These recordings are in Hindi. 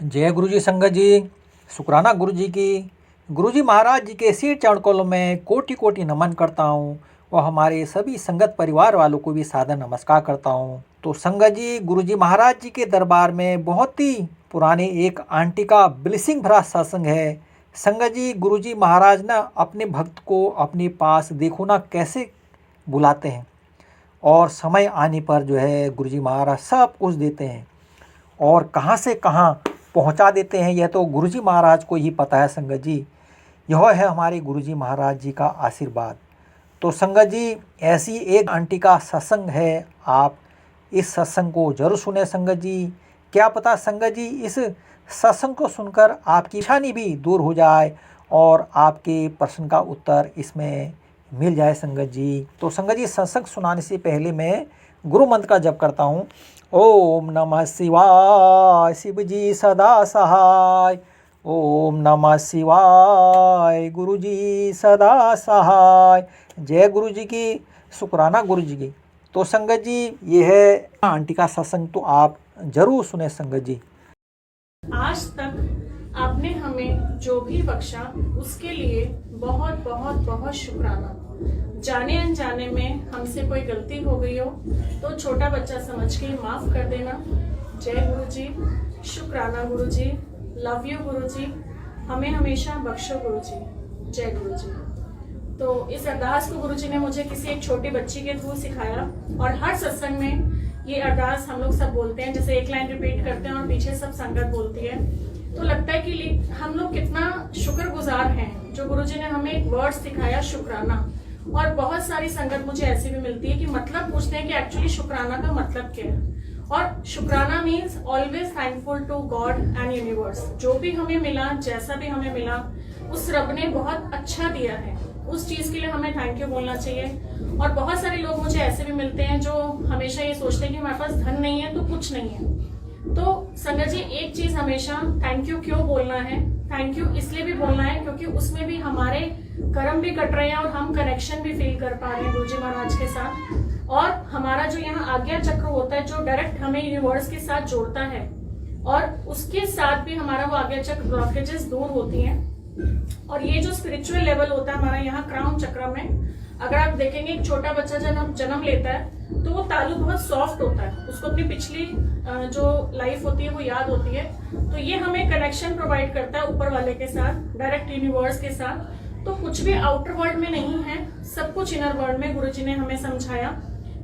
जय गुरु जी संगत जी। शुक्राना गुरु जी की। गुरु जी महाराज जी के सिर चरण कमलों में कोटि कोटि नमन करता हूँ और हमारे सभी संगत परिवार वालों को भी सादर नमस्कार करता हूँ। तो संगत जी, गुरु जी महाराज जी के दरबार में बहुत ही पुराने एक आंटी का ब्लेसिंग भरा सत्संग है। संगत जी, गुरु जी महाराज ना अपने भक्त को अपने पास देखो ना कैसे बुलाते हैं और समय आने पर जो है गुरु जी महाराज सब कुछ देते हैं और कहाँ से कहाँ पहुँचा देते हैं, यह तो गुरु जी महाराज को ही पता है। संगत जी, यह है हमारे गुरु जी महाराज जी का आशीर्वाद। तो संगत जी, ऐसी एक आंटी का सत्संग है, आप इस सत्संग को जरूर सुने संगत जी। क्या पता संगत जी इस सत्संग को सुनकर आपकी परेशानी भी दूर हो जाए और आपके प्रश्न का उत्तर इसमें मिल जाए संगत जी। तो संगत जी, सत्संग सुनाने से पहले मैं गुरु मंत्र का जप करता हूँ। ओम नमः शिवाय, शिव जी सदा सहाय। ओम नमः शिवाय, गुरु जी सदा सहाय। जय गुरु जी की, शुक्राना गुरु जी की। तो संगत जी, ये है आंटी का सत्संग, तो आप जरूर सुने संगत जी। आज तक आपने हमें जो भी बख्शा उसके लिए बहुत बहुत बहुत शुक्राना। जाने अनजाने में हमसे कोई गलती हो गई हो तो छोटा बच्चा समझ के माफ कर देना। जय गुरु जी, शुक्राना गुरु जी, लव यू गुरु जी, हमें हमेशा बख्शो गुरु जी। जय गुरु जी। तो इस अरदास को गुरु जी ने मुझे किसी एक छोटी बच्ची के थ्रू सिखाया और हर सत्संग में ये अरदास हम लोग सब बोलते हैं, जैसे एक लाइन रिपीट करते हैं और पीछे सब संगत बोलती है। तो लगता है कि हम लोग कितना शुक्रगुजार हैं जो गुरु जी ने हमें एक वर्ड सिखाया, शुक्राना। और बहुत सारी संगत मुझे ऐसी भी मिलती है कि मतलब पूछते हैं कि एक्चुअली शुक्राना का मतलब क्या है। और शुक्राना means always thankful to God and universe. जो भी हमें मिला, जैसा भी हमें मिला, उस रब ने बहुत अच्छा दिया है, उस चीज के लिए हमें थैंक यू बोलना चाहिए। और बहुत सारे लोग मुझे ऐसे भी मिलते हैं जो हमेशा ये सोचते हैं कि हमारे पास धन नहीं है तो कुछ नहीं है। तो संगत जी, एक चीज हमेशा थैंक यू क्यों बोलना है? थैंक यू इसलिए भी बोलना है क्योंकि उसमें भी हमारे कर्म भी कट रहे हैं और हम कनेक्शन भी फील कर पा रहे हैं गुरु जी महाराज के साथ। और हमारा जो यहाँ आज्ञा चक्र होता है जो डायरेक्ट हमें यूनिवर्स के साथ जोड़ता है, और उसके साथ भी हमारा वो आज्ञा चक्र ब्लॉकेजेस दूर होती हैं। और ये जो स्पिरिचुअल लेवल होता है हमारा यहाँ क्राउन चक्र में, अगर आप देखेंगे एक छोटा बच्चा जन्म लेता है तो वो तालु बहुत सॉफ्ट होता है, उसको अपनी पिछली जो लाइफ होती है वो याद होती है। तो ये हमें कनेक्शन प्रोवाइड करता है ऊपर वाले के साथ, डायरेक्ट यूनिवर्स के साथ। तो कुछ भी आउटर वर्ल्ड में नहीं है, सब कुछ इनर वर्ल्ड में। गुरुजी ने हमें समझाया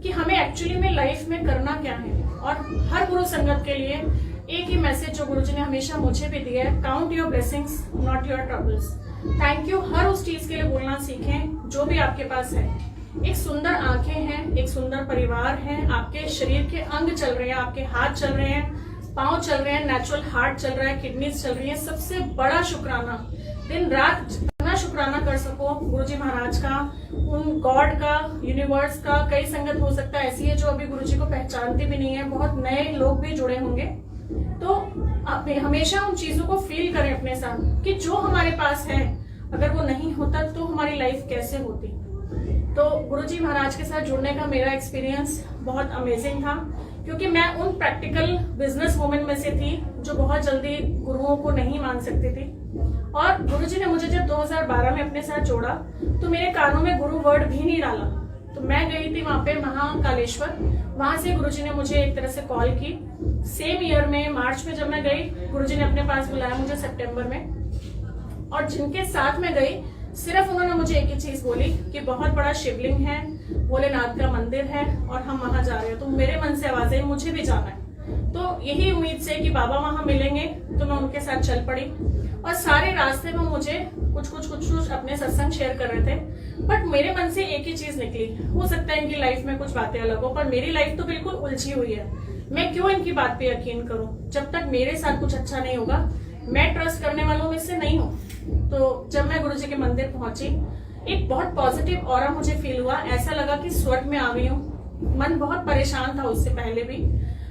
कि हमें एक्चुअली में लाइफ में करना क्या है। और हर गुरु संगत के लिए एक ही मैसेज जो गुरुजी ने हमेशा मुझे भी दिया है, count your blessings not your troubles. Thank you हर उस चीज के लिए बोलना सीखें जो भी आपके पास है। एक सुंदर आंखें हैं, एक सुंदर परिवार है, आपके शरीर के अंग चल रहे हैं, आपके हाथ चल रहे हैं, पांव चल रहे हैं, नेचुरल हार्ट चल रहा है, किडनीज चल रही है। सबसे बड़ा शुक्राना, दिन रात जितना शुक्राना कर सको गुरुजी महाराज का, उन गॉड का, यूनिवर्स का। कई संगत हो सकता है ऐसी है जो अभी गुरुजी को पहचानती भी नहीं है, बहुत नए लोग भी जुड़े होंगे। तो आप हमेशा उन चीजों को फील करें अपने साथ कि जो हमारे पास है, अगर वो नहीं होता तो हमारी लाइफ कैसे होती। तो गुरुजी महाराज के साथ जुड़ने का मेरा एक्सपीरियंस बहुत अमेजिंग था, क्योंकि मैं उन प्रैक्टिकल बिजनेस वुमेन में से थी जो बहुत जल्दी गुरुओं को नहीं मान सकती थी। और गुरुजी ने मुझे जब 2012 में अपने साथ जोड़ा तो मेरे कानों में गुरु वर्ड भी नहीं डाला। तो मैं गई थी वहां पे महाकालेश्वर, वहां से गुरुजी ने मुझे एक तरह से कॉल की। सेम ईयर में मार्च में जब मैं गई, गुरुजी ने अपने पास बुलाया मुझे सितंबर में। और जिनके साथ मैं गई, सिर्फ उन्होंने मुझे एक ही चीज बोली कि बहुत बड़ा शिवलिंग है, भोलेनाथ का मंदिर है और हम वहां जा रहे हैं। तो मेरे मन से आवाज आई मुझे भी जाना है। तो यही उम्मीद से कि बाबा वहां मिलेंगे तो मैं उनके साथ चल पड़ी। और सारे रास्ते में मुझे कुछ अपने सत्संग शेयर कर रहे थे, बट मेरे मन से एक ही चीज निकली। हो सकता है इनकी लाइफ में कुछ बातें अलग हो, पर मेरी लाइफ तो बिल्कुल उलझी हुई है। मैं क्यों इनकी बात पे यकीन करूं जब तक मेरे साथ कुछ अच्छा नहीं होगा। मैं ट्रस्ट करने वालों में से नहीं हूँ। तो जब मैं गुरुजी के मंदिर पहुंची, एक बहुत पॉजिटिव ऑरा मुझे फील हुआ, ऐसा लगा कि स्वर्ग में आ गई हूँ। मन बहुत परेशान था उससे पहले भी,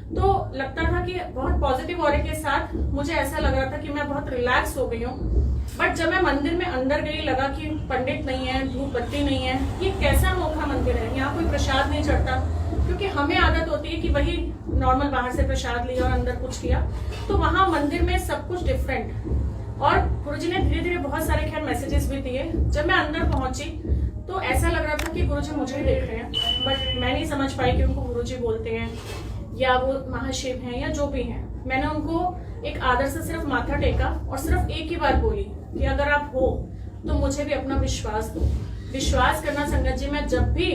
तो लगता था कि बहुत पॉजिटिव ऑरे के साथ मुझे ऐसा लग रहा था कि मैं बहुत रिलैक्स हो गई हूँ। बट जब मैं मंदिर में अंदर गई, लगा कि पंडित नहीं है, धूप बत्ती नहीं है, ये कैसा अनोखा मंदिर है, यहाँ कोई प्रसाद नहीं चढ़ता। क्योंकि हमें आदत होती है कि वही नॉर्मल बाहर से प्रसाद लिया और अंदर कुछ किया। तो वहां मंदिर में सब कुछ डिफरेंट। और गुरुजी ने धीरे धीरे बहुत सारे खैर मैसेजेस भी दिए। जब मैं अंदर पहुंची तो ऐसा लग रहा था कि गुरुजी मुझे ही देख रहे हैं, बट मैं नहीं समझ पाई कि उनको गुरुजी बोलते हैं या वो महाशिव हैं या जो भी हैं। मैंने उनको एक आदर से सिर्फ माथा टेका और सिर्फ एक ही बात बोली कि अगर आप हो तो मुझे भी अपना विश्वास दो। विश्वास करना संगत जी, मैं जब भी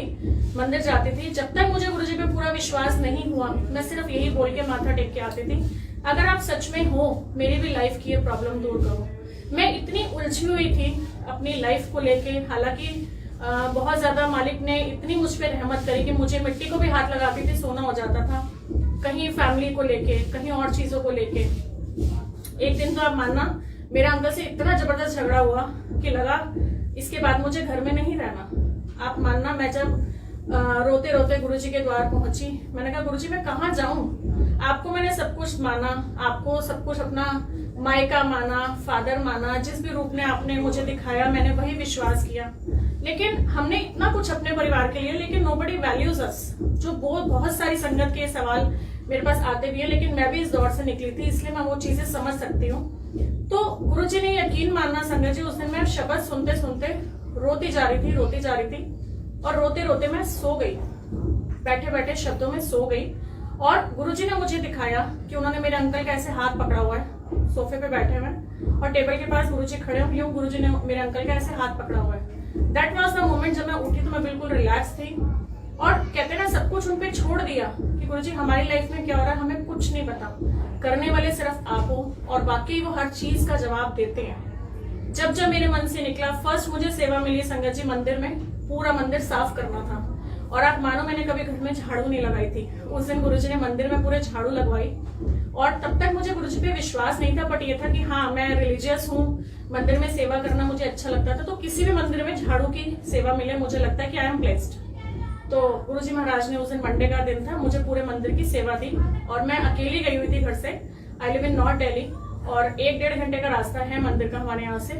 मंदिर जाती थी, जब तक मुझे गुरुजी पे पूरा विश्वास नहीं हुआ, मैं सिर्फ यही बोल के माथा टेक के आती थी, अगर आप सच में हो मेरी भी लाइफ की ये प्रॉब्लम दूर करो। मैं इतनी उलझी हुई थी अपनी लाइफ को लेके, हालांकि बहुत ज्यादा मालिक ने इतनी मुझ पर रहमत करी कि मुझे मिट्टी को भी हाथ लगाती थी सोना हो जाता था, कहीं फैमिली को लेके, कहीं और चीजों को लेके। एक दिन तो आप मानना, मेरा अंकल से इतना जबरदस्त झगड़ा हुआ कि लगा इसके बाद मुझे घर में नहीं रहना। आप मानना, मैं जब रोते रोते गुरुजी के द्वार पहुंची, मैंने कहा गुरुजी मैं कहाँ जाऊं, आपको मैंने सब कुछ माना, आपको सब कुछ अपना मायका माना, फादर माना, जिस भी रूप में आपने मुझे दिखाया मैंने वही विश्वास किया। लेकिन हमने इतना कुछ अपने परिवार के लिए, लेकिन नोबडी वैल्यूज अस। जो बहुत सारी संगत के सवाल मेरे पास आते भी है, लेकिन मैं भी इस दौर से निकली थी, इसलिए मैं वो चीजें समझ सकती हूँ। तो गुरुजी ने यकीन मानना संगत जी, उस दिन मैं शब्द सुनते सुनते रोती जा रही थी और रोते रोते मैं सो गई, बैठे बैठे शब्दों में सो गई। और गुरुजी ने मुझे दिखाया कि उन्होंने मेरे अंकल का ऐसे हाथ पकड़ा हुआ है, सोफे पे बैठे हुए और टेबल के पास गुरुजी खड़े हुए, गुरुजी ने मेरे अंकल का ऐसे हाथ पकड़ा हुआ है। दैट वॉज द मोमेंट जब मैं उठी तो मैं बिल्कुल रिलैक्स थी और कहते ना सब कुछ उनपे छोड़ दिया कि गुरुजी हमारी लाइफ में क्या हो रहा है हमें कुछ नहीं पता, करने वाले सिर्फ आप हो और वाकई वो हर चीज का जवाब देते हैं। जब जब मेरे मन से निकला, फर्स्ट मुझे सेवा मिली संगत जी मंदिर में, पूरा मंदिर साफ करना था। और आप मानो मैंने कभी घर में झाड़ू नहीं लगाई थी, उस दिन गुरुजी ने मंदिर में पूरे झाड़ू लगवाई। और तब तक मुझे गुरुजी पे विश्वास नहीं था, बट ये था कि हाँ मैं रिलीजियस हूँ, मंदिर में सेवा करना मुझे अच्छा लगता था, तो किसी भी मंदिर में झाड़ू की सेवा मिले मुझे लगता है कि आई एम ब्लेस्ड। तो गुरुजी महाराज ने उस दिन मंडे का दिन था, मुझे पूरे मंदिर की सेवा दी और मैं अकेली गई हुई थी घर से। I live in north Delhi और 1-1.5 घंटे का रास्ता है मंदिर का हमारे यहाँ से।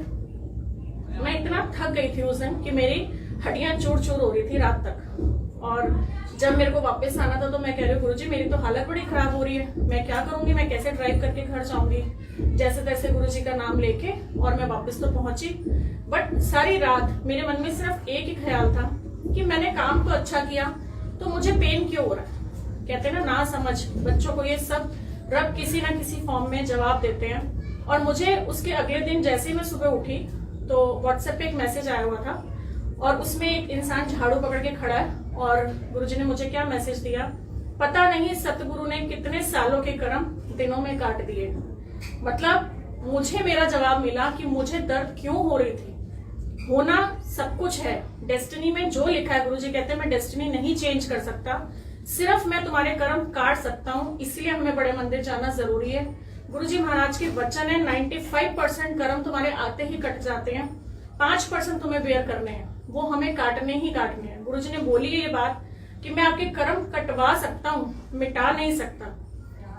मैं इतना थक गई थी उस दिन कि मेरी हड्डियां चूर चूर हो रही थी रात तक। और जब मेरे को वापस आना था तो मैं कह रही हूँ गुरुजी मेरी तो हालत बड़ी खराब हो रही है, मैं क्या करूंगी, मैं कैसे ड्राइव करके घर जाऊंगी। जैसे तैसे गुरुजी का नाम लेके और मैं वापस तो पहुंची, बट सारी रात मेरे मन में सिर्फ एक ही ख्याल था कि मैंने काम तो अच्छा किया तो मुझे पेन क्यों हो रहा है। कहते हैं ना समझ, बच्चों को ये सब रब किसी ना किसी फॉर्म में जवाब देते हैं। और मुझे उसके अगले दिन जैसे ही मैं सुबह उठी तो व्हाट्सएप पे एक मैसेज आया हुआ था और उसमें एक इंसान झाड़ू पकड़ के खड़ा है और गुरुजी ने मुझे क्या मैसेज दिया, पता नहीं सतगुरु ने कितने सालों के कर्म दिनों में काट दिए। मतलब मुझे मेरा जवाब मिला कि मुझे दर्द क्यों हो रही थी। होना सब कुछ है, डेस्टिनी में जो लिखा है, गुरुजी कहते हैं मैं डेस्टिनी नहीं चेंज कर सकता, सिर्फ मैं तुम्हारे कर्म काट सकता हूँ, इसलिए हमें बड़े मंदिर जाना जरूरी है। गुरुजी महाराज के वचन है 95% कर्म तुम्हारे आते ही कट जाते हैं, 5% तुम्हें बेयर करने हैं, वो हमें काटने ही काटने हैं। गुरुजी ने बोली है ये बात कि मैं आपके कर्म कटवा सकता हूँ, मिटा नहीं सकता।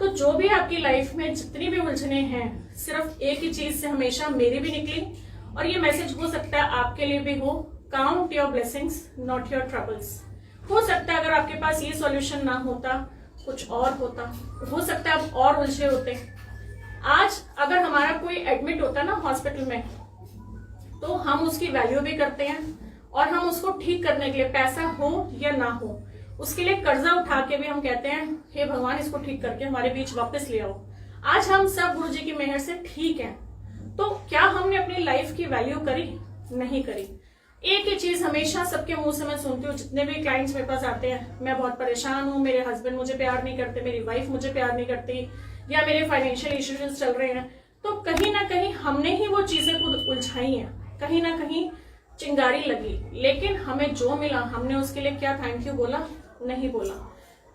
तो जो भी आपकी लाइफ में जितनी भी उलझने हैं, सिर्फ एक ही चीज से हमेशा मेरी भी निकली और ये मैसेज हो सकता है आपके लिए भी हो, count your blessings not your troubles. हो सकता है अगर आपके पास ये सॉल्यूशन ना होता कुछ और होता, हो सकता है आप और उलझे होते। आज अगर हमारा कोई एडमिट होता ना हॉस्पिटल में तो हम उसकी वैल्यू भी करते हैं और हम उसको ठीक करने के लिए पैसा हो या ना हो उसके लिए कर्जा उठा के भी हम कहते हैं हे भगवान इसको ठीक करके हमारे बीच वापस ले आओ। आज हम सब गुरुजी की मेहर से ठीक हैं, तो क्या हमने अपनी लाइफ की वैल्यू करी? नहीं करी। एक ही चीज हमेशा सबके मुंह से मैं सुनती हूँ, जितने भी क्लाइंट्स मेरे पास आते हैं, मैं बहुत परेशान हूँ, मेरे हस्बैंड मुझे प्यार नहीं करते, मेरी वाइफ मुझे प्यार नहीं करती, या मेरे फाइनेंशियल इश्यूज चल रहे हैं। तो कहीं ना कहीं हमने ही वो चीजें खुद उलझाई हैं, कहीं ना कहीं चिंगारी लगी, लेकिन हमें जो मिला हमने उसके लिए क्या थैंक यू बोला? नहीं बोला।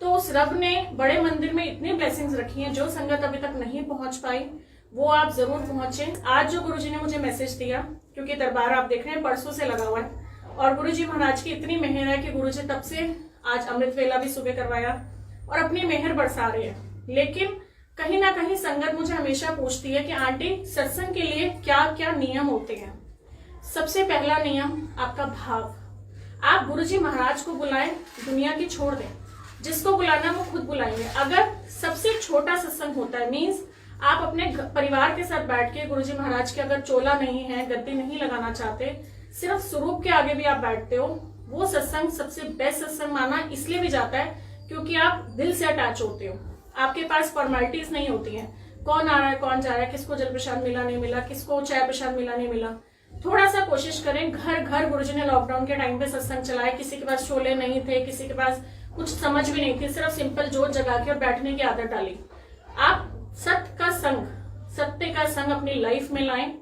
तो उस रब ने बड़े मंदिर में इतनी ब्लेसिंग्स रखी हैं, जो संगत अभी तक नहीं पहुंच पाई वो आप जरूर पहुंचे। आज जो गुरुजी ने मुझे मैसेज दिया, क्योंकि दरबार आप देख रहे हैं परसों से लगा हुआ है और गुरुजी महाराज की इतनी मेहर है कि गुरुजी तब से आज अमृत वेला भी सुबह करवाया और अपनी मेहर बरसा रहे हैं। लेकिन कहीं ना कहीं संगत मुझे हमेशा पूछती है कि आंटी सत्संग के लिए क्या क्या नियम होते हैं। सबसे पहला नियम आपका भाव। आप गुरुजी महाराज को बुलाएं, दुनिया की छोड़ दें, जिसको बुलाना वो खुद बुलाएंगे। अगर सबसे छोटा सत्संग होता है मीन्स आप अपने परिवार के साथ बैठ के गुरुजी महाराज के अगर चोला नहीं है, गद्दी नहीं लगाना चाहते, सिर्फ स्वरूप के आगे भी आप बैठते हो, वो सत्संग सबसे बेस्ट सत्संग माना इसलिए भी जाता है क्योंकि आप दिल से अटैच होते हो। आपके पास फॉर्मेलिटीज नहीं होती हैं, कौन आ रहा है कौन जा रहा है, किसको जल प्रसाद मिला नहीं मिला, किसको चाय प्रसाद मिला नहीं मिला। थोड़ा सा कोशिश करें, घर घर गुरुजी ने लॉकडाउन के टाइम पे सत्संग चलाए, किसी के पास छोले नहीं थे, किसी के पास कुछ समझ भी नहीं थी, सिर्फ सिंपल जोत जगा के और बैठने की आदत डाली। आप सत्य का संग अपनी लाइफ में लाएं,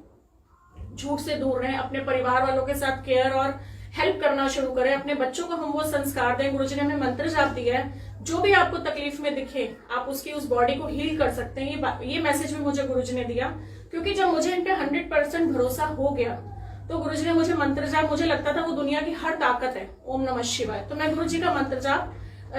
झूठ से दूर रहें, अपने परिवार वालों के साथ केयर और हेल्प करना शुरू करें। अपने बच्चों को हम वो संस्कार दें, गुरुजी ने हमें मंत्र जाप दिया है, जो भी आपको तकलीफ में दिखे आप उसकी उस बॉडी को हील कर सकते हैं। ये मैसेज भी मुझे गुरुजी ने दिया, क्योंकि जब मुझे इन पे 100% भरोसा हो गया तो गुरुजी ने मुझे मंत्र जाप, मुझे लगता था वो दुनिया की हर ताकत है, ओम नमः शिवाय, तो मैं गुरुजी का मंत्र जाप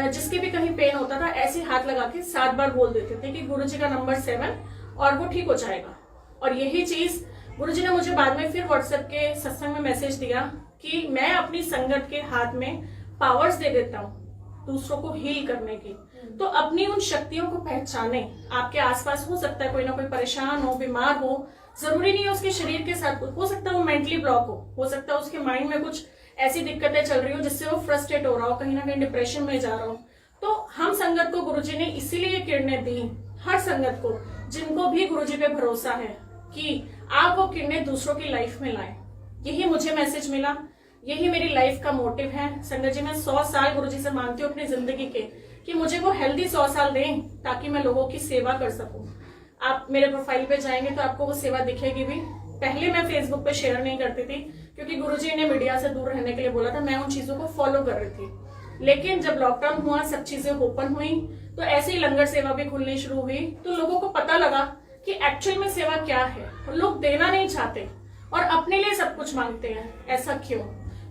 जिसके भी कहीं पेन होता था ऐसे हाथ लगा के 7 बार बोल देते थे कि गुरुजी का नंबर 7 और वो ठीक हो जाएगा। और यही चीज गुरुजी ने मुझे बाद में फिर व्हाट्सएप के सत्संग में मैसेज दिया कि मैं अपनी संगत के हाथ में पावर्स दे देता हूँ दूसरों को हील करने की। तो अपनी उन शक्तियों को पहचाने। आपके आसपास हो सकता है कोई ना कोई परेशान हो, बीमार हो, जरूरी नहीं है उसके शरीर के साथ, हो सकता है वो मेंटली ब्लॉक हो सकता है उसके माइंड में कुछ ऐसी दिक्कतें चल रही हो जिससे वो फ्रस्ट्रेट हो रहा हो, कहीं ना कहीं डिप्रेशन में जा रहा हो। तो हम संगत को गुरुजी ने इसीलिए किरणें दी, हर संगत को जिनको भी गुरुजी पे भरोसा है कि आप वो किरणें दूसरों की लाइफ में लाएं। यही मुझे मैसेज मिला, यही मेरी लाइफ का मोटिव है। संगत जी मैं 100 साल गुरुजी से मांगती हूँ अपनी जिंदगी के कि मुझे वो हेल्दी 100 साल दें ताकि मैं लोगों की सेवा कर सकूं। आप मेरे प्रोफाइल पे जाएंगे तो आपको वो सेवा दिखेगी भी। पहले मैं फेसबुक पे शेयर नहीं करती थी क्योंकि गुरुजी ने मीडिया से दूर रहने के लिए बोला था, मैं उन चीजों को फॉलो कर रही थी। लेकिन जब लॉकडाउन हुआ, सब चीजें ओपन हुई, तो ऐसे ही लंगर सेवा भी खुलनी शुरू हुई, तो लोगों को पता लगा कि एक्चुअल में सेवा क्या है। लोग देना नहीं चाहते और अपने लिए सब कुछ मांगते हैं, ऐसा क्यों?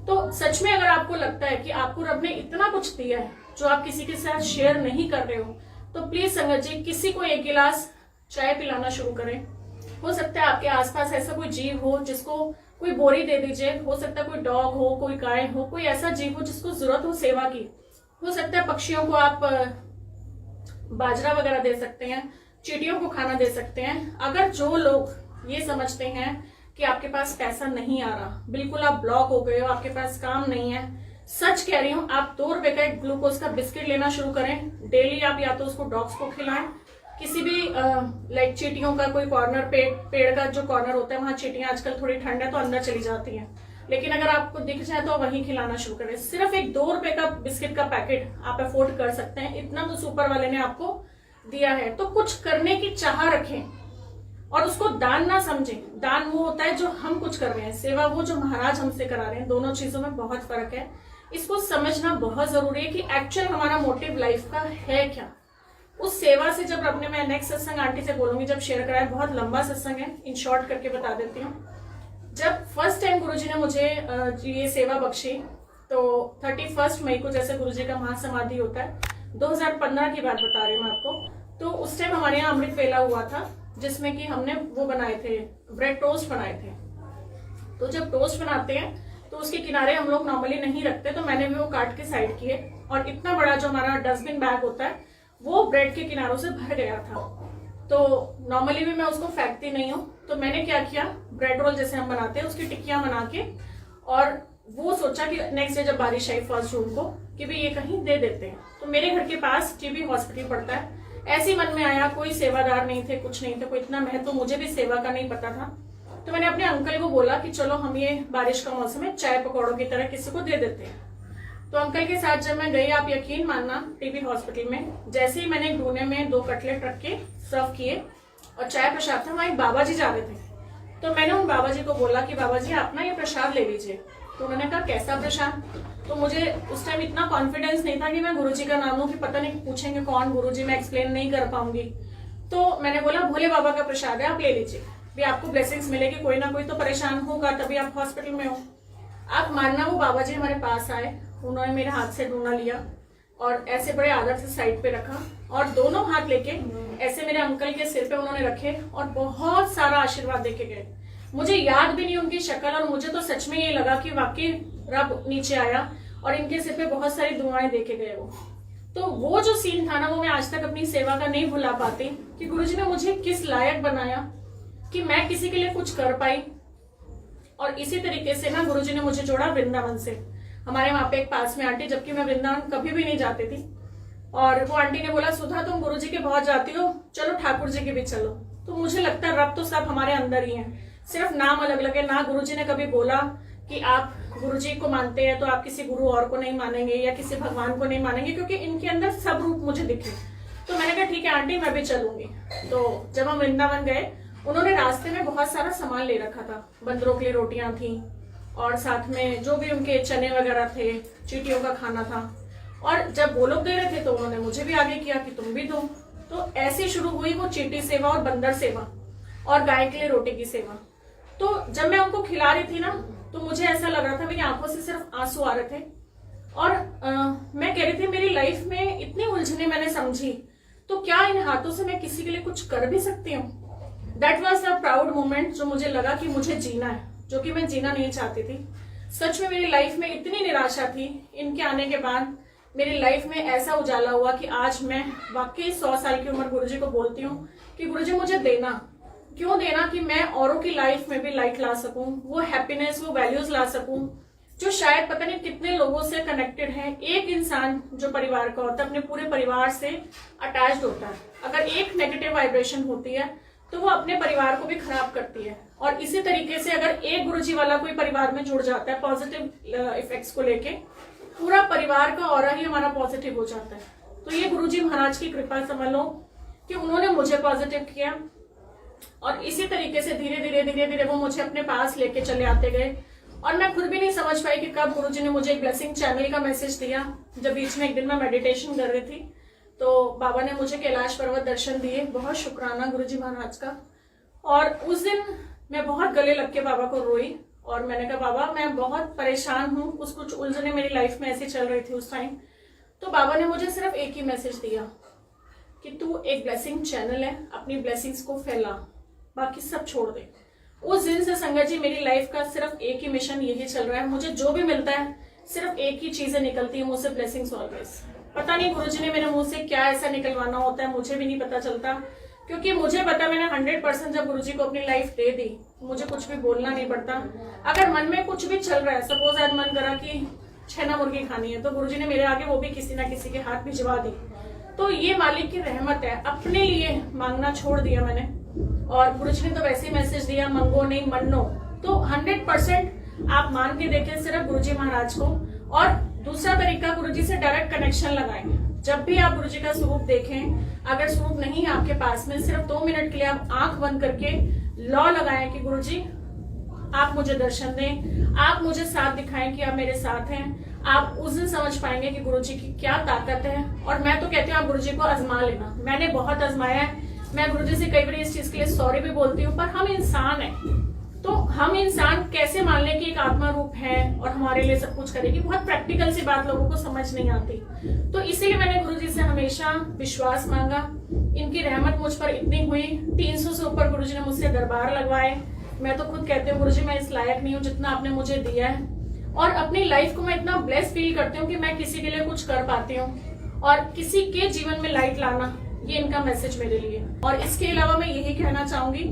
तो सच में अगर आपको लगता है कि आपको रब ने इतना कुछ दिया है जो आप किसी के साथ शेयर नहीं कर रहे हो, तो प्लीज संगत जी किसी को 1 गिलास चाय पिलाना शुरू करें। हो सकता है आपके आसपास ऐसा कोई जीव हो जिसको कोई बोरी दे दीजिए, हो सकता है कोई डॉग हो, कोई गाय हो, कोई ऐसा जीव हो जिसको जरूरत हो सेवा की। हो सकता है पक्षियों को आप बाजरा वगैरह दे सकते हैं, चींटियों को खाना दे सकते हैं। अगर जो लोग ये समझते हैं कि आपके पास पैसा नहीं आ रहा, बिल्कुल आप ब्लॉक हो गए हो, आपके पास काम नहीं है, सच कह रही हूँ, आप 2 रुपए का एक ग्लूकोज का बिस्किट लेना शुरू करें। डेली आप या तो उसको डॉग्स को खिलाएं, किसी भी लाइक चींटियों का कोई कॉर्नर, पेड़ का जो कॉर्नर होता है वहां चींटियां आजकल थोड़ी ठंड है तो अंदर चली जाती हैं, लेकिन अगर आपको दिख जाए तो वहीं खिलाना शुरू करें। सिर्फ एक 2 रुपए का बिस्किट का पैकेट आप अफोर्ड कर सकते हैं, इतना तो सुपर वाले ने आपको दिया है। तो कुछ करने की चाह रखें और उसको दान ना समझें। दान वो होता है जो हम कुछ कर रहे हैं, सेवा वो जो महाराज हमसे करा रहे हैं, दोनों चीजों में बहुत फर्क है। इसको समझना बहुत जरूरी है कि एक्चुअल हमारा मोटिव लाइफ का है क्या। उस सेवा से जब रब ने, मैं नेक्स्ट सत्संग आंटी से बोलूंगी जब शेयर कराया, बहुत लंबा सत्संग है, इन शॉर्ट करके बता देती हूँ। जब फर्स्ट टाइम गुरुजी ने मुझे ये सेवा बख्शी तो 31 मई को, जैसे गुरुजी का महासमाधि होता है, 2015 की बात बता रही हूँ मैं आपको। तो उस टाइम हमारे यहाँ अमृत वेला हुआ था जिसमें कि हमने वो बनाए थे, ब्रेड टोस्ट बनाए थे। तो जब टोस्ट बनाते हैं तो उसके किनारे हम लोग नॉर्मली नहीं रखते, तो मैंने भी वो काट के साइड किए और इतना बड़ा जो हमारा डस्टबिन बैग होता है वो ब्रेड के किनारों से भर गया था। तो नॉर्मली भी मैं उसको फेंकती नहीं हूँ, तो मैंने क्या किया, ब्रेड रोल जैसे हम बनाते हैं उसकी टिक्कियां बना के, और वो सोचा कि नेक्स्ट डे जब बारिश आई 1 जून को कि भी ये कहीं दे देते हैं। तो मेरे घर के पास टीबी हॉस्पिटल पड़ता है, ऐसे मन में आया, कोई सेवादार नहीं थे, कुछ नहीं थे, कोई इतना महत्व मुझे भी सेवा का नहीं पता था। तो मैंने अपने अंकल को बोला कि चलो हम ये बारिश का मौसम है, चाय पकौड़ों की तरह किसी को दे देते हैं। तो अंकल के साथ जब मैं गई, आप यकीन मानना, टीबी हॉस्पिटल में जैसे ही मैंने डूने में 2 कटलेट रख के सर्व किए और चाय प्रसाद था, वहां एक बाबा जी जा रहे थे। तो मैंने उन बाबा जी को बोला कि बाबा जी आप ना ये प्रसाद ले लीजिए। तो उन्होंने कहा कैसा प्रसाद? तो मुझे उस टाइम इतना कॉन्फिडेंस नहीं था कि मैं गुरुजी का नाम लूं कि पता नहीं पूछेंगे कौन गुरुजी, मैं एक्सप्लेन नहीं कर पाऊंगी। तो मैंने बोला भोले बाबा का प्रसाद है, आप ले लीजिए, भी आपको ब्लेसिंग्स मिलेगी, कोई ना कोई तो परेशान होगा तभी आप हॉस्पिटल में हो। आप मानना, वो बाबा जी हमारे पास आए, उन्होंने मेरे हाथ से डूना लिया और ऐसे बड़े आदर से साइड पे रखा और दोनों हाथ लेके ऐसे मेरे अंकल के सिर पे उन्होंने रखे और बहुत सारा आशीर्वाद देके गए। मुझे याद भी नहीं उनकी शक्ल, और मुझे तो सच में ये लगा कि वाकई रब नीचे आया और इनके सिर पे बहुत सारी दुआएं देके गए वो। तो वो जो सीन था ना, वो मैं आज तक अपनी सेवा का नहीं भुला पाती कि गुरुजी ने मुझे किस लायक बनाया कि मैं किसी के लिए कुछ कर पाई। और इसी तरीके से ना गुरुजी ने मुझे जोड़ा वृंदावन से। हमारे वहां पे एक पास में आंटी, जबकि मैं वृंदावन कभी भी नहीं जाती थी, और वो आंटी ने बोला, सुधा तुम गुरुजी के बहुत जाती हो, चलो ठाकुर जी के भी चलो। तो मुझे लगता है रब तो सब हमारे अंदर ही है, सिर्फ नाम अलग अलग है। ना गुरुजी ने कभी बोला कि आप गुरुजी को मानते हैं तो आप किसी गुरु और को नहीं मानेंगे या किसी भगवान को नहीं मानेंगे, क्योंकि इनके अंदर सब रूप मुझे दिखे। तो मैंने कहा ठीक है आंटी, मैं भी चलूंगी। तो जब हम वृंदावन गए, उन्होंने रास्ते में बहुत सारा सामान ले रखा था। बंदरों के लिए रोटियां थी, और साथ में जो भी उनके चने वगैरह थे, चींटियों का खाना था। और जब वो लोग दे रहे थे तो उन्होंने मुझे भी आगे किया कि तुम भी दो। तो ऐसे शुरू हुई वो चींटी सेवा और बंदर सेवा और गाय के लिए रोटी की सेवा। तो जब मैं उनको खिला रही थी ना, तो मुझे ऐसा लग रहा था मेरी आंखों से सिर्फ आंसू आ रहे थे। और मैं कह रही थी मेरी लाइफ में इतनी उलझने मैंने समझी, तो क्या इन हाथों से मैं किसी के लिए कुछ कर भी सकती हूँ। That was a proud moment, जो मुझे लगा कि मुझे जीना है, जो कि मैं जीना नहीं चाहती थी। सच में मेरी लाइफ में इतनी निराशा थी। इनके आने के बाद मेरी लाइफ में ऐसा उजाला हुआ कि आज मैं वाकई 100 साल की उम्र गुरुजी को बोलती हूँ कि गुरुजी मुझे देना, क्यों देना, कि मैं औरों की लाइफ में भी लाइट ला सकूं, वो हैप्पीनेस, वो वैल्यूज ला सकूं जो शायद पता नहीं कितने लोगों से कनेक्टेड है। एक इंसान जो परिवार का होता है अपने पूरे परिवार से अटैच्ड होता है। अगर एक नेगेटिव वाइब्रेशन होती है तो वो अपने परिवार को भी खराब करती है। और इसी तरीके से अगर एक गुरुजी वाला कोई परिवार में जुड़ जाता है पॉजिटिव इफेक्ट्स को लेके, पूरा परिवार का ऑरा ही हमारा पॉजिटिव हो जाता है। तो ये गुरुजी महाराज की कृपा समझ लो कि उन्होंने मुझे पॉजिटिव किया, और इसी तरीके से धीरे धीरे वो मुझे अपने पास लेके चले आते गए। और मैं खुद भी नहीं समझ पाई कि कब गुरुजी ने मुझे एक ब्लेसिंग चैनल का मैसेज दिया। जब बीच में एक दिन मैं मेडिटेशन कर रही थी तो बाबा ने मुझे कैलाश पर्वत दर्शन दिए। बहुत शुक्राना गुरुजी महाराज का। और उस दिन मैं बहुत गले लग के बाबा को रोई, और मैंने कहा बाबा मैं बहुत परेशान हूँ, कुछ उलझने मेरी लाइफ में ऐसी चल रही थी उस टाइम। तो बाबा ने मुझे सिर्फ एक ही मैसेज दिया कि तू एक ब्लेसिंग चैनल है, अपनी ब्लेसिंग्स को फैला, बाकी सब छोड़ दे। उस दिन से संगत जी मेरी लाइफ का सिर्फ एक ही मिशन यही चल रहा है। मुझे जो भी मिलता है सिर्फ एक ही चीजें निकलती है मुझसे, ब्लेसिंग्स ऑलवेज। पता नहीं गुरुजी ने मेरे मुंह से क्या ऐसा निकलवाना होता है, मुझे भी नहीं पता चलता, क्योंकि मुझे पता मैंने 100% जब गुरुजी को अपनी लाइफ दे दी, मुझे कुछ भी बोलना नहीं पड़ता। अगर मन में कुछ भी चल रहा है, सपोज आज मन करा कि छेना मुर्गी खानी है, तो गुरुजी ने मेरे आगे वो भी किसी ना किसी के हाथ भिजवा दी। तो ये मालिक की रहमत है। अपने लिए मांगना छोड़ दिया मैंने, और गुरुजी ने तो वैसे ही मैसेज दिया, मंगो नहीं मन्नो। तो 100% आप मान के देखें सिर्फ गुरुजी महाराज को। और दूसरा तरीका, गुरुजी से डायरेक्ट कनेक्शन लगाएं। जब भी आप गुरुजी का स्वरूप देखें, अगर स्वरूप नहीं है आपके पास में, सिर्फ 2 मिनट के लिए आप आंख बंद करके लॉ लगाएं कि गुरुजी आप मुझे दर्शन दें, आप मुझे साथ दिखाएं कि आप मेरे साथ हैं। आप उस दिन समझ पाएंगे कि गुरुजी की क्या ताकत है। और मैं तो कहती हूँ आप गुरुजी को आजमा लेना। मैंने बहुत आजमाया है। मैं गुरुजी से कई बार इस चीज के लिए सॉरी भी बोलती हूँ, पर हम इंसान हैं, तो हम इंसान कैसे मान लें कि एक आत्मा रूप है और हमारे लिए सब कुछ करेगी। बहुत प्रैक्टिकल सी बात लोगों को समझ नहीं आती। तो इसीलिए मैंने गुरुजी से हमेशा विश्वास मांगा। इनकी रहमत मुझ पर इतनी हुई, 300 से ऊपर गुरुजी ने मुझसे दरबार लगवाए। मैं तो खुद कहती हूँ गुरुजी मैं इस लायक नहीं हूँ जितना आपने मुझे दिया है। और अपनी लाइफ को मैं इतना ब्लेस फील करती हूँ कि मैं किसी के लिए कुछ कर पाती हूँ, और किसी के जीवन में लाइट लाना, ये इनका मैसेज मेरे लिए। और इसके अलावा मैं यही कहना चाहूंगी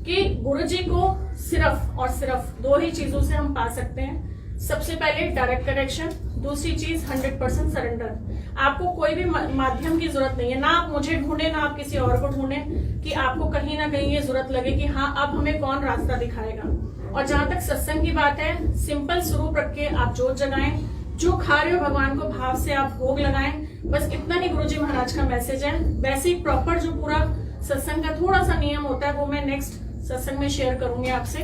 कि गुरुजी को सिर्फ और सिर्फ 2 ही चीजों से हम पा सकते हैं। सबसे पहले डायरेक्ट कनेक्शन, दूसरी चीज 100% सरेंडर। आपको कोई भी माध्यम की जरूरत नहीं है, ना आप मुझे ढूंढे ना आप किसी और को ढूंढे, कि आपको कहीं ना कहीं ये जरूरत लगे कि हाँ अब हमें कौन रास्ता दिखाएगा। और जहां तक सत्संग की बात है, सिंपल स्वरूप रख के आप जोत जगाएं, जो खा रहे हो भगवान को भाव से आप भोग लगाएं। बस इतना ही गुरुजी महाराज का मैसेज है। वैसे ही प्रॉपर जो पूरा सत्संग का थोड़ा सा नियम होता है वो मैं नेक्स्ट सत्संग में शेयर करूंगी आपसे,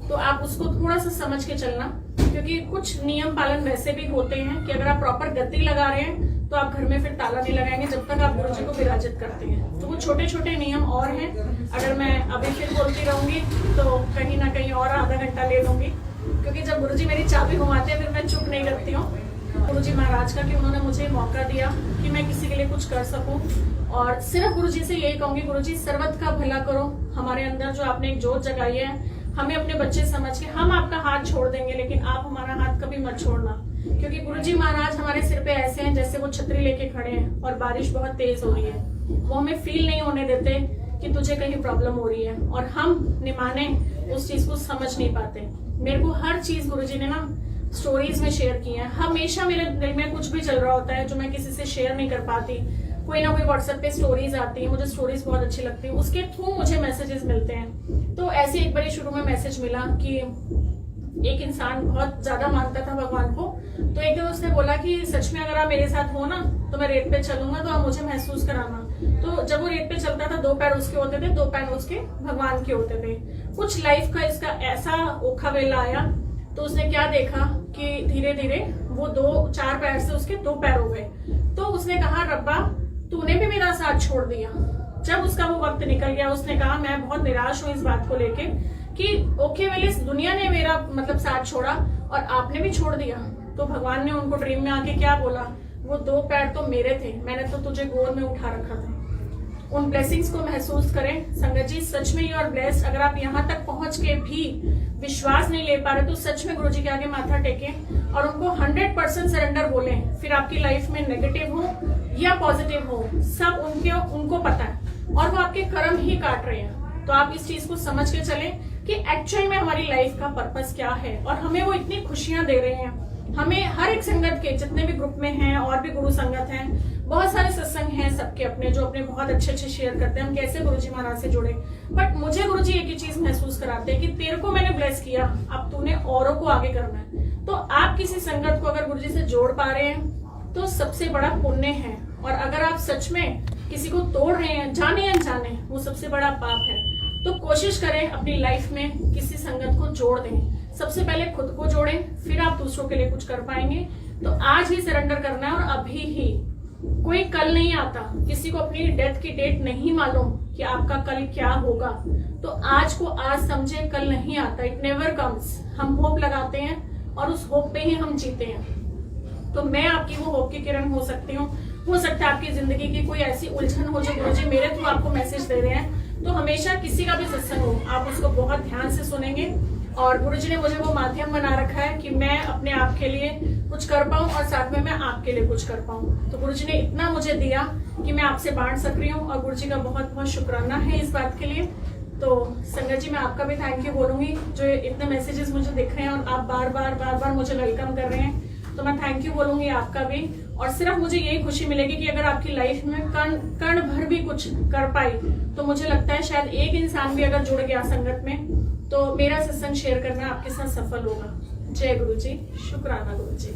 तो आप उसको थोड़ा सा समझ के चलना, क्योंकि कुछ नियम पालन वैसे भी होते हैं कि अगर आप प्रॉपर गति लगा रहे हैं तो आप घर में फिर ताला नहीं लगाएंगे जब तक आप गुरुजी को विराजित करते हैं। तो वो छोटे छोटे नियम और हैं। अगर मैं अभी फिर बोलती रहूंगी तो कहीं ना कहीं और आधा घंटा ले लूंगी, क्योंकि जब गुरुजी मेरी चाबी घुमाते हैं फिर मैं चुप नहीं करती हूँ। गुरुजी महाराज का कि उन्होंने मुझे मौका दिया कि मैं किसी के लिए कुछ कर सकूं। और सिर्फ गुरुजी से यही कहूंगी, गुरुजी सर्वत का भला करो। हमारे अंदर जो आपने एक जोत जगाई है, हमें अपने बच्चे समझ के हम आपका हाथ छोड़ देंगे, लेकिन आप हमारा हाथ कभी मत छोड़ना। क्योंकि गुरुजी महाराज हमारे सिर पे ऐसे हैं जैसे वो छतरी लेके खड़े हैं और बारिश बहुत तेज हो रही है। वो हमें फील नहीं होने देते कि तुझे कहीं प्रॉब्लम हो रही है, और हम निमाने उस चीज को समझ नहीं पाते। मेरे को हर चीज गुरुजी ने ना स्टोरीज में शेयर की है। हमेशा मेरे दिल में कुछ भी चल रहा होता है जो मैं किसी से शेयर नहीं कर पाती, कोई ना कोई व्हाट्सएप पे स्टोरीज आती है, मुझे स्टोरीज बहुत अच्छी लगती है, उसके थ्रू मुझे मैसेजेस मिलते हैं। तो ऐसे एक बार शुरू में मैसेज मिला कि एक इंसान बहुत ज्यादा मानता था भगवान को, तो एक दिन उसने बोला कि सच में अगर आप मेरे साथ हो ना तो मैं रेत पे चलूंगा, तो आप मुझे महसूस कराना। तो जब वो रेत पे चलता था, 2 पैर उसके होते थे, 2 पैर उसके भगवान के होते थे। कुछ लाइफ का इसका ऐसा ओखा वेला आया, तो उसने क्या देखा कि धीरे धीरे वो 4 पैर से उसके 2 पैर हो गए। तो उसने कहा, रब्बा तूने भी मेरा साथ छोड़ दिया। जब उसका वो वक्त निकल गया, उसने कहा मैं बहुत निराश हूं इस बात को लेके कि ओके वेल इस दुनिया ने मेरा मतलब साथ छोड़ा और आपने भी छोड़ दिया। तो भगवान ने उनको ड्रीम में आके क्या बोला, वो 2 पैर तो मेरे थे, मैंने तो तुझे गोद में उठा रखा था। उन ब्लेसिंग्स को महसूस करें। संगत जी सच में यू आर ब्लेस्ड। अगर आप यहाँ तक पहुंच के भी विश्वास नहीं ले पा रहे तो सच में गुरुजी के आगे माथा टेकें और उनको 100% सरेंडर बोलें। फिर आपकी लाइफ में नेगेटिव हो या पॉजिटिव हो, सब उनको पता है और वो आपके कर्म ही काट रहे हैं। तो आप इस चीज को समझ के चलें कि एक्चुअल में हमारी लाइफ का पर्पस क्या है और हमें वो इतनी खुशियां दे रहे हैं। हमें हर एक संगत के जितने भी ग्रुप में हैं और भी गुरु संगत हैं, बहुत सारे सत्संग हैं सबके अपने, जो अपने बहुत अच्छे अच्छे शेयर करते हैं हम कैसे गुरुजी महाराज से जुड़े। बट मुझे गुरुजी एक ही चीज महसूस कराते हैं कि तेरे को मैंने ब्लेस किया, अब तूने औरों को आगे करना है। तो आप किसी संगत को अगर गुरुजी से जोड़ पा रहे हैं तो सबसे बड़ा पुण्य है, और अगर आप सच में किसी को तोड़ रहे हैं जाने अनजाने, वो सबसे बड़ा पाप है। तो कोशिश करें अपनी लाइफ में किसी संगत को जोड़ दें। सबसे पहले खुद को जोड़ें, फिर आप दूसरों के लिए कुछ कर पाएंगे। तो आज ही सरेंडर करना है और अभी ही, कोई कल नहीं आता। किसी को अपनी डेथ की डेट नहीं मालूम कि आपका कल क्या होगा, तो आज को आज समझे, कल नहीं आता, इट नेवर कम्स। हम होप लगाते हैं और उस होप पे ही हम जीते हैं। तो मैं आपकी वो होप की किरण हो सकती हूँ। हो सकता है आपकी जिंदगी की कोई ऐसी उलझन हो जो गुरुजी मेरे थ्रू आपको मैसेज दे रहे हैं। तो हमेशा किसी का भी सत्संग हो, आप उसको बहुत ध्यान से सुनेंगे। और गुरुजी ने मुझे वो माध्यम बना रखा है कि मैं अपने आप के लिए कुछ कर पाऊं और साथ में मैं आपके लिए कुछ कर पाऊं। तो गुरुजी ने इतना मुझे दिया कि मैं आपसे बांट सक रही हूँ, और गुरुजी का बहुत बहुत शुक्राना है इस बात के लिए। तो संगत जी मैं आपका भी थैंक यू बोलूंगी, जो इतने मैसेजेस मुझे दिख रहे हैं और आप बार बार मुझे वेलकम कर रहे हैं, तो मैं थैंक यू बोलूंगी आपका भी। और सिर्फ मुझे यही खुशी मिलेगी कि अगर आपकी लाइफ में कण भर भी कुछ कर पाई, तो मुझे लगता है शायद एक इंसान भी अगर जुड़ गया संगत में, तो मेरा सत्संग शेयर करना आपके साथ सफल होगा। जय गुरु जी, शुक्राना गुरु जी।